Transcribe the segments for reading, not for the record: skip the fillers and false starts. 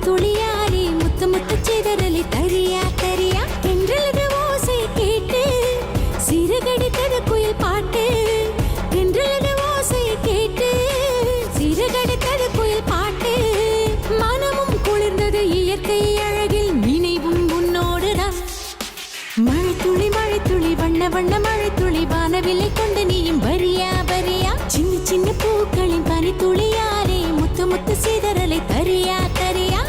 துளியாலே முத்து முத்து சிதறலை தரியா தரியா தென்றலது ஓசை கேட்டு சிறகடித்தது குயில் பாட்டு தென்றலது ஓசை கேட்டு சிறகடித்தது குயில் பாட்டு மனமும் குளிர்ந்தது இயற்கை அழகில் நினைவும் உன்னோடுதான் மழை துளி வண்ண வண்ண மழை துளி வானவில்லை கொண்டு நீயும் வரியா வரியா சின்ன சின்ன பூக்களின் பனி துளியாலே முத்து முத்து சிதறலை தரியா தரியா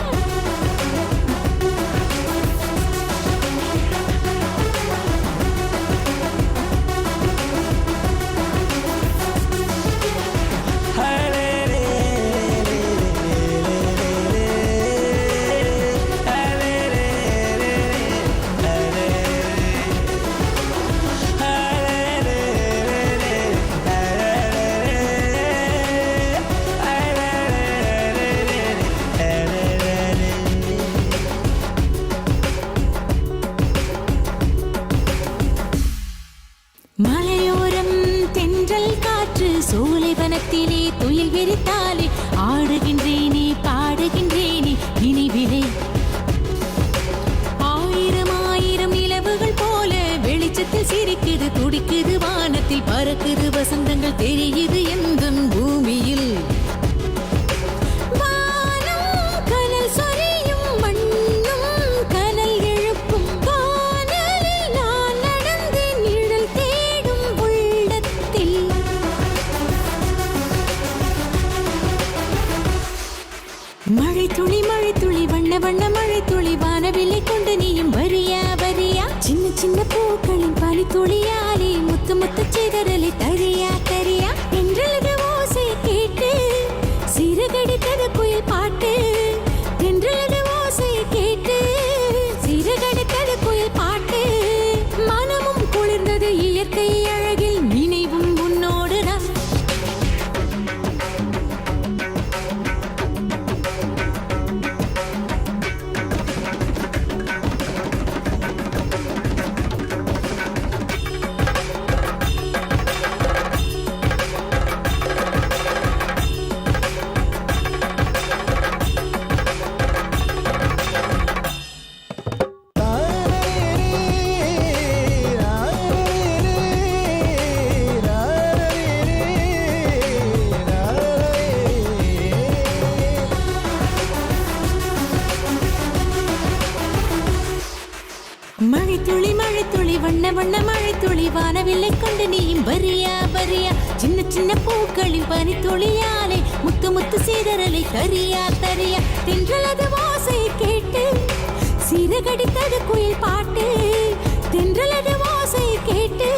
மலையோரம் தென்றல் காற்று சோலைவனத்திலே துயில் விரித்தாலே ஆடுகின்றேனே பாடுகின்றேனே நினைவிலே ஆயிரம் ஆயிரம் நிலவுகள் போல வெளிச்சத்தில் சிரிக்குது துடிக்குது வானத்தில் பறக்குது வசந்தங்கள் தெரியுது எந்தன் பூமியில் மழை துளி வண்ண வண்ண மழை துளி வானவில்லை கொண்டு நீயும் வரியா வரியா சின்ன சின்ன பூக்களின் பனி துளியாலே முத்து முத்து சிதறலை தரியா தரியா தென்றலது ஓசை கேட்டு சிறகடித்தது குயில் பாட்டு தென்றலது ஓசை கேட்டு சிறகடித்தது குயில் பாட்டு மனமும் குளிர்ந்தது இயற்கை அழகில் நினைவும் உன்னோடுதான் மழை துளி வண்ண வண்ண மழை துளி வானவில்லை கொண்டு நீயும் வரியா வரியா சின்ன சின்ன பூக்களின் பனி துளியாலே முத்து முத்து சிதறலை தரியா தரியா தென்றலது ஓசை கேட்டு சிறகடித்தது குயில் பாட்டு தென்றலது ஓசை கேட்டு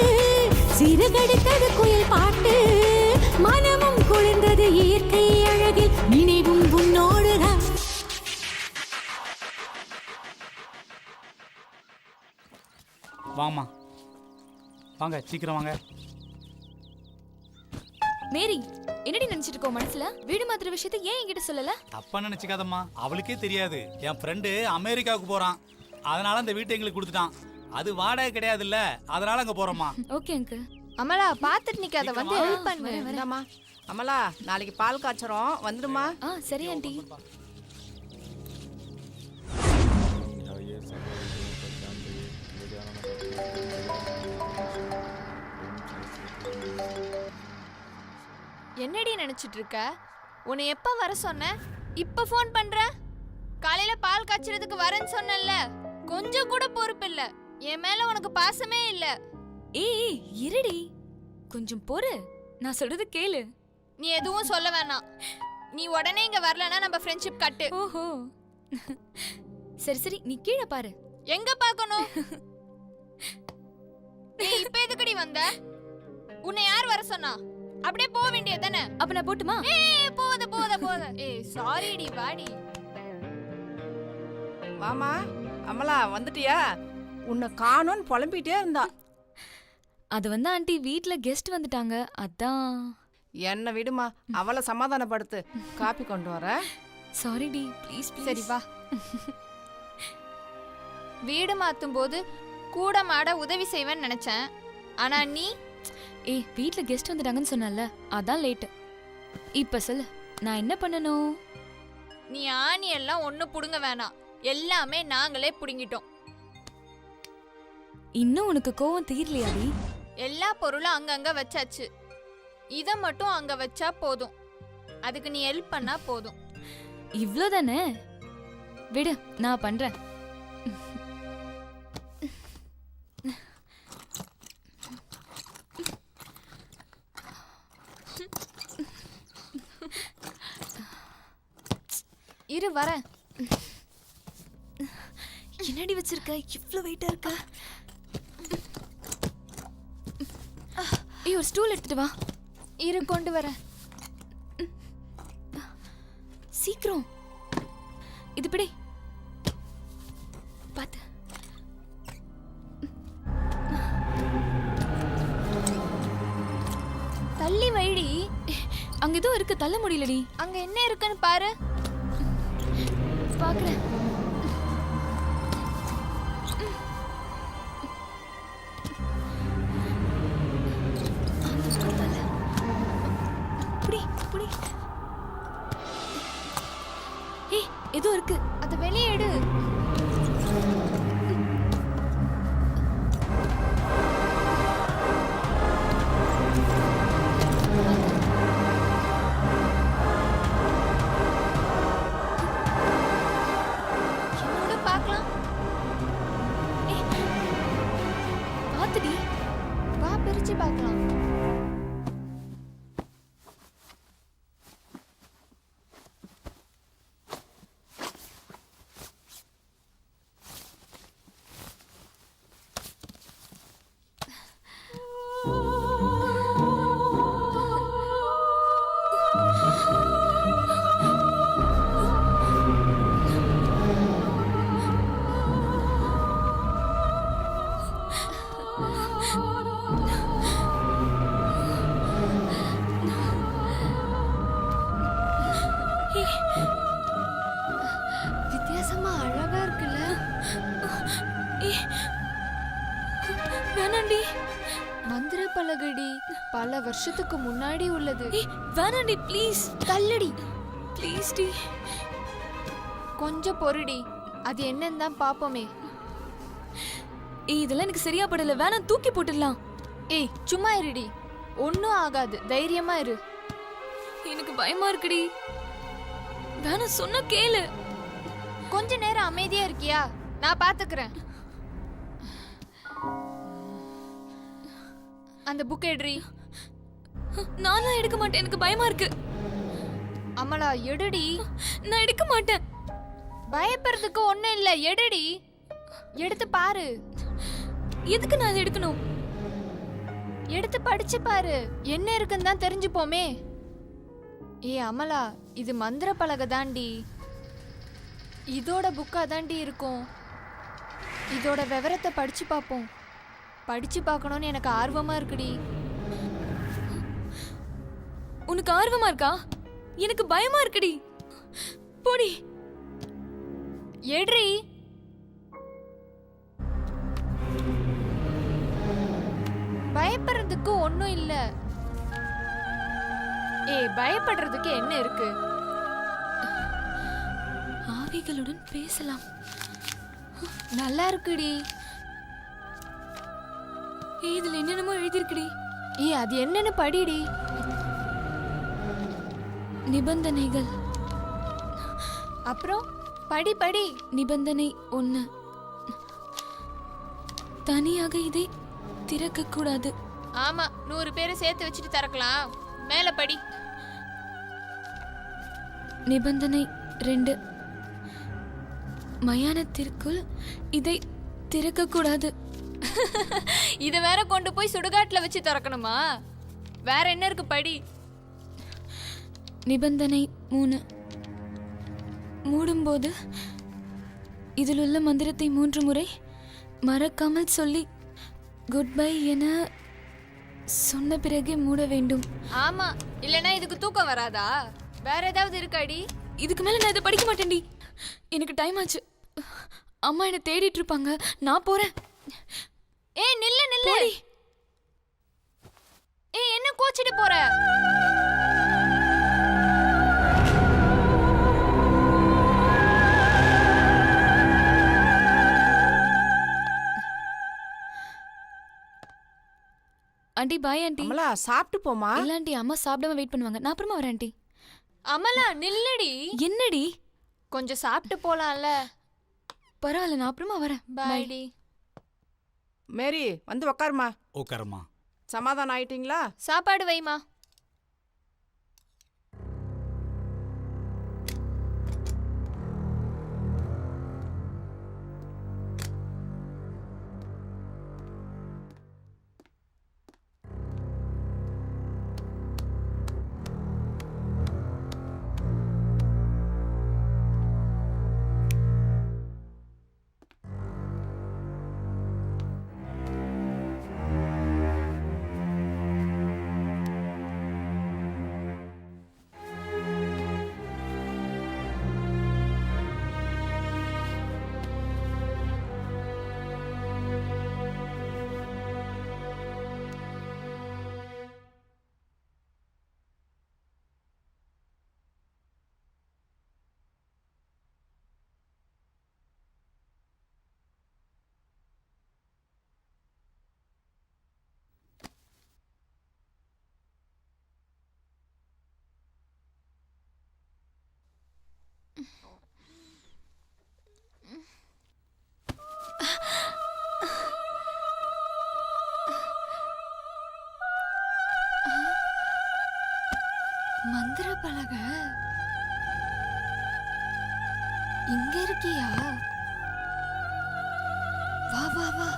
சிறகடித்தது குயில் பாட்டு மனமும் குளிர்ந்தது இயற்கை அழகில் நினைவும் உன்னோடுதான் வாமா வாங்க சீக்கிரம் வாங்க. மேரி என்னடி நினைச்சிட்டு இருக்கோ மனசுல? வீடு மாத்திர விஷயத்தை ஏன் என்கிட்ட சொல்லல? அப்பா நினைச்சுக்காதம்மா, அவளுக்கே தெரியாது. என் ஃப்ரெண்டு அமெரிக்காவுக்கு போறான், அதனால அந்த வீட்டை எங்களுக்கு கொடுத்துட்டான். அது வாடகை கிடையாது இல்ல, அதனால அங்க போறோமா. Okay uncle. அமலா பாத்துட்டு நிக்காத, வந்து ஹெல்ப் பண்ணுமா. அமலா நாளைக்கு பால் காய்ச்சறோம், வந்துடுமா. சரி ஆண்டி. என்னடி நினைச்சிட்டு இருக்க? உன்னை எப்ப வர சொன்ன? இப்ப போன் பண்ற? காலையில பால் காய்ச்சறதுக்கு வரேன்னு சொன்னல, கொஞ்சம் கூட பொறுப்பு இல்ல. என் மேல உனக்கு பாசமே இல்ல. ஏய் இருடி, கொஞ்சம் பொறு, நான் சொல்றது கேளு. நீ எதுவும் சொல்ல வேணாம். நீ உடனே இங்க வரலனா நம்ம ஃப்ரெண்ட்ஷிப் கட்டு. ஓஹோ சரி சரி, நீ கீழே பாரு. எங்க பார்க்கணும்? நீ இப்ப எதுக்குடி வந்த? உன்னை யார் வர சொன்னா? அப்படியே போக வேண்டியதானே. அப்ப நான் போட்டுமா? போத. ஏய் சாரிடி, வாடி. மாமா அமலா வந்துட்டியா? உன்னை காணோன்னு புலம்பிட்டே இருந்தா. அது வந்து ஆண்டி வீட்ல கெஸ்ட் வந்துட்டாங்க, அதான். என்ன விடுமா, அவளை சமாதானப்படுத்து. காப்பி கொண்டு வர. சாரி டி, ப்ளீஸ். சரி வா. வீடு மாத்தும் போது கூட மாட உதவி செய்வேன்னு நினைச்சேன். ஆனா நீ வீட்ல கெஸ்ட் வந்துட்டாங்கன்னு சொன்னல, அதான் லேட். இப்ப சொல்லு, நான் என்ன பண்ணணும்? நீ ஆணி எல்லாம் ஒண்ணு புடுங்க வேணாம், எல்லாமே நாங்களே புடுங்கிட்டோம். இன்னும் உனக்கு கோவம் தீரலையாடி? எல்லா பொருளும் அங்கங்க வச்சாச்சு, இத மட்டும் அங்க வச்சா போதும். அதுக்கு நீ ஹெல்ப் பண்ணா போதும். இவ்ளோதானே, விடு நான் பண்றேன். இரு வரேன். என்னடி வச்சிருக்க, இவ்ளோ வெயிட்டா இருக்க? ஏய், ஒரு ஸ்டூல் எடுத்துட்டு வா. இரு கொண்டு வரேன். சீக்கிரம். இது பிடி. பாத்து. தள்ளி வைடி. அங்க ஏதோ இருக்கு, தள்ள முடியலடி. அங்க என்ன இருக்குன்னு பாரு. பாக்குறேன். ஏய், ஏதோ இருக்கு. அத வெளியே எடு. என்னோட பார்க்கலாம். பாத்துடி. வா பிரிச்சு பார்க்கலாம். வித்தியாசமா அழகா இருக்குல்ல? வேணாண்டி. மந்திர பலகடி, பல வருஷத்துக்கு முன்னாடி உள்ளது. ஏய், வேணாண்டி ப்ளீஸ். தள்ளுடி. ப்ளீஸ் டி. கொஞ்சம் பொறுடி, அது என்னன்னு தான் பாப்போமே. ஏய், இதெல்லாம் எனக்கு சரியா படல, வேணாம், தூக்கி போட்டுடலாம். ஏய் சும்மா இருடி, ஒன்னும் ஆகாது, தைரியமா இரு. எனக்கு பயமா இருக்குடி. வேணாம், சொன்னா கேளு. கொஞ்ச நேரம் அமைதியா இருக்கியா? நான் பாத்துக்கிறேன். அந்த புக் எடுறி. நான்லாம் எடுக்க மாட்டேன், எனக்கு பயமா இருக்கு. அமலா எடுடி. நான் எடுக்க மாட்டேன். பயப்படுறதுக்கு ஒண்ணும் இல்ல, எடுடி. எடுத்து பாரு. எதுக்கு நான் அதை எடுக்கணும்? எடுத்து படிச்சு பாரு, என்ன இருக்குன்னு தான் தெரிஞ்சுப்போமே. ஏ அமலா, இது மந்திர பலகை தாண்டி. இதோட புக்கா தாண்டி இருக்கும். இதோட விவரத்தை படிச்சு பார்ப்போம். படிச்சு பார்க்கணும்னு எனக்கு ஆர்வமா இருக்குடி. உனக்கு ஆர்வமா இருக்கா? எனக்கு பயமா இருக்குடி. போடி. எடுறி. பயப்படுறதுக்கு ஒண்ணும் இல்ல. ஏய், பயப்படுறதுக்கு என்ன இருக்கு? ஆவிகளுடன் பேசலாம். நல்லா இருக்குடி. ஏய், இதுல என்னென்னமோ எழுதிருக்குடி. ஏய், அது என்னன்னு படிடி. நிபந்தனைகள். அப்புறம் படி படி. நிபந்தனை 1, தனியாக இதை திறக்க கூடாது. ஆமா, 100 பேரை சேர்த்து வச்சுட்டு திறக்கலாம். மேல படி. நிபந்தனை 2, மயானத்திற்குள் இதை திறக்க கூடாது. இத வேற கொண்டு போய் சுடுகாட்டுல வச்சு திறக்கணுமா? வேற என்ன இருக்கு படி. நிபந்தனை 3, மூடும்போது இதில் உள்ள மந்திரத்தை 3 முறை மறக்காமல் சொல்லி குட் பை என சொன்ன பிறகே மூட வேண்டும். ஆமா, இல்லனா இதுக்கு தூக்கம் வராதா? வேற ஏதாவது இருக்காடி? இதுக்கு மேல நான் இதை படிக்க மாட்டேன்டி. எனக்கு டைம் ஆச்சு. அம்மா என்னை தேடிட்டு இருப்பாங்க. நான் போறேன். ஏய் நில்லு நில்லு. ஏய், என்ன கோச்சிட்டு போற? Aunty bye aunty. அமலா சாப்பிட்டு போமா. இல்ல ஆண்டி, அம்மா சாப்பிடாம வெயிட் பண்ணுவாங்க. நான் அப்புறமா வரேன் ஆண்டி. அமலா நில்லடி. என்னடி? கொஞ்சம் சாப்பிட்டு போலாம்ல. பரவாயில்ல, நான் அப்புறமா வரேன். பாய் டி. மேரி வந்து உக்காருமா. உட்காரம்மா. சமாதானம் ஆயிட்டீங்களா? சாப்பாடு வைமா. மந்திர பலகை இங்க இருக்கியா? வா வா வா.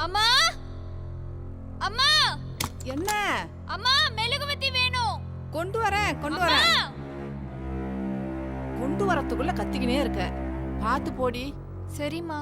அம்மா அம்மா. என்ன? அம்மா மெழுகுவர்த்தி வேணும். கொண்டு வரேன் கொண்டு வரேன். கொண்டு வரத்துக்குள்ள கத்திக்கினே இருக்க. பார்த்து போடி. சரிம்மா.